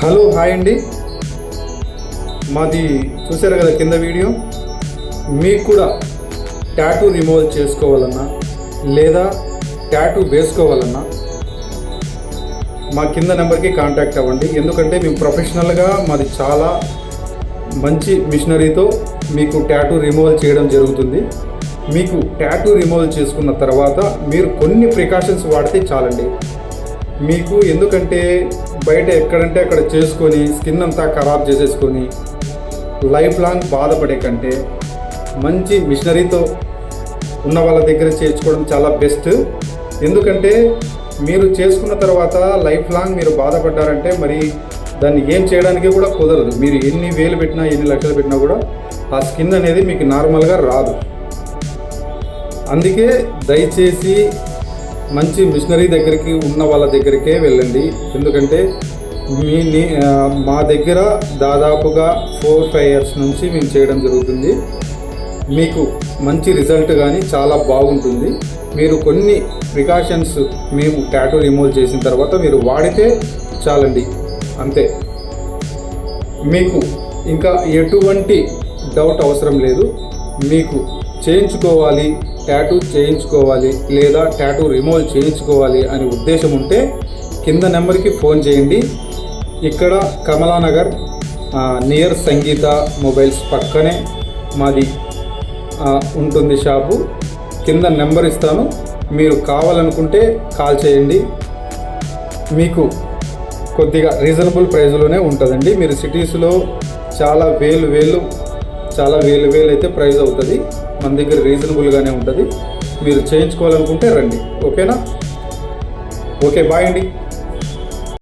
Hello hi అండి. మాది చూసారు కదా కింద వీడియో. మీకు కూడా టాటూ రిమూవల్ చేసుకోవాలన్నా లేదా టాటూ వేసుకోవాలన్నా మా కింద నెంబర్కి కాంటాక్ట్ అవ్వండి. ఎందుకంటే మేము ప్రొఫెషనల్గా మాది చాలా మంచి మిషనరీతో మీకు టాటూ రిమూవల్ చేయడం జరుగుతుంది. మీకు టాటూ రిమూవల్ చేసుకున్న తర్వాత మీరు కొన్ని ప్రికాషన్స్ వాడితే చాలండి. మీకు ఎందుకంటే బయట ఎక్కడంటే అక్కడ చేసుకొని స్కిన్ అంతా ఖరాబ్ చేసేసుకొని లైఫ్ లాంగ్ బాధపడే కంటే మంచి మిషనరీతో ఉన్న వాళ్ళ దగ్గర చేర్చుకోవడం చాలా బెస్ట్. ఎందుకంటే మీరు చేసుకున్న తర్వాత లైఫ్ లాంగ్ మీరు బాధపడ్డారంటే మరి దాన్ని ఏం చేయడానికి కూడా కుదరదు. మీరు ఎన్ని వేలు పెట్టినా ఎన్ని లక్షలు పెట్టినా కూడా ఆ స్కిన్ అనేది మీకు నార్మల్గా రాదు. అందుకే దయచేసి మంచి మిషనరీ దగ్గరికి ఉన్న వాళ్ళ దగ్గరికే వెళ్ళండి. ఎందుకంటే మా దగ్గర దాదాపుగా 4-5 years నుంచి మేము చేయడం జరుగుతుంది. మీకు మంచి రిజల్ట్ కానీ చాలా బాగుంటుంది. మీరు కొన్ని ప్రికాషన్స్ మేము టాటూ రిమూవ్ చేసిన తర్వాత మీరు వాడితే చాలండి, అంతే. మీకు ఇంకా ఎటువంటి డౌట్ అవసరం లేదు. మీకు చేయించుకోవాలి, టాటూ చేయించుకోవాలి లేదా టాటూ రిమూవల్ చేయించుకోవాలి అనే ఉద్దేశం ఉంటే కింద నెంబర్కి ఫోన్ చేయండి. ఇక్కడ కమలానగర్ నియర్ సంగీత మొబైల్స్ పక్కనే మాది ఉంటుంది షాపు. కింద నెంబర్ ఇస్తాను, మీరు కావాలనుకుంటే కాల్ చేయండి. మీకు కొద్దిగా రీజనబుల్ ప్రైస్లోనే ఉంటుందండి. మీరు సిటీస్లో చాలా వేలు అయితే ప్రైస్ అవుతుంది. మన దగ్గర రీజనబుల్గానే ఉంటుంది. మీరు చేయించుకోవాలనుకుంటే రండి. ఓకేనా? ఓకే, బాయ్ అండి.